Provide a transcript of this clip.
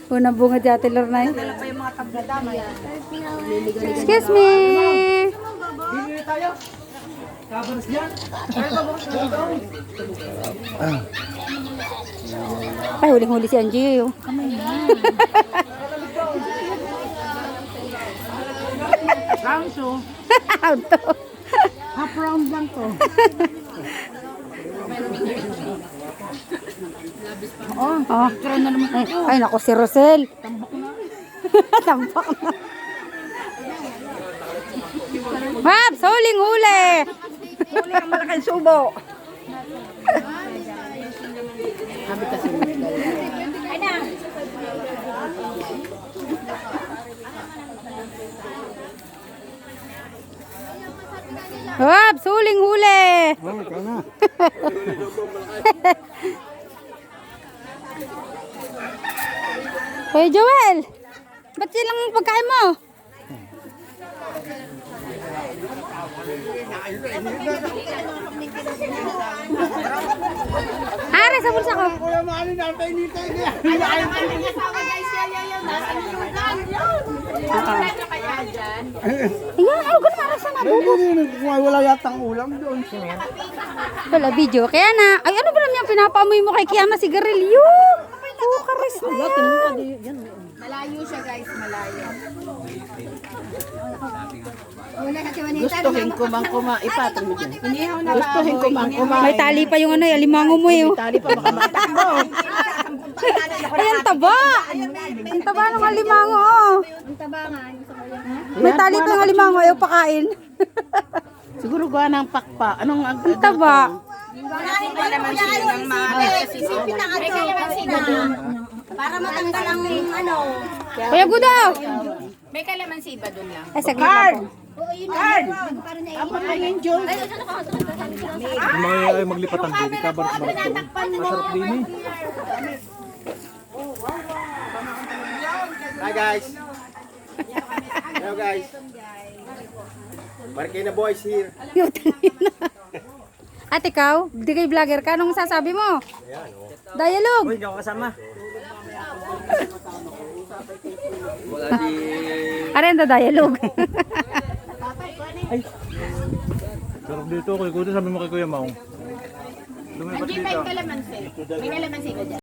Unang bunga di Ate Lornay. Dala pa yung mga tabladama yan. Excuse me. Bili tayo. Kabars yan. Ay, huling-huli si Angie. Oh. Round Auto. half round lang to. Oh. Ay, naku si Rosel. Tambak na. Mabs, huling-huli. Huli ang malaking subo. Sabi kasi mo. Mabs, huling-huli. Oh, ikaw na. Hoy, Joel. Ba't silang pagkain mo? Are, sa bulsa ko. Kuya Mali, natin dito. Ayan, ayaw ko na marasan na. Wala yatang ulam doon. Wala video. Kaya na. Ay, ano ba naman yung pinapaamoy mo kay Kiana sigarilyo? Oh, karis na yan. Malayo siya guys, malayo. Gustuhin ko mang ipatong mo dyan. Inihaw na Gustuhin ko mang May tali pa yung ano, yung limango mo eh. Tali pa baka matakbo. Ay, ang taba. Ang taba ng alimango, oh. May tali pa yung alimango, ayaw pakain. Siguro gawa ng pakpa. Anong ang Ang taba. para matanggal ang ano. Kuya Gudaw. May kalamansi ba doon lang? Ay, saglit ako. Apat na yung Diyos. Ay maglipat ang baby. Kabars mo. Masarap din eh. Hi guys. Hello guys. Marikina boys here. At ikaw, di kay vlogger ka, anong sasabi mo? Dialogue. Hindi ako kasama. Arenda dialogue. Sarap dito. Kuya Kuya, sabi mo kay Kuya Maong. Lumipat dito. May kalamansi. May kalamansi ba dyan?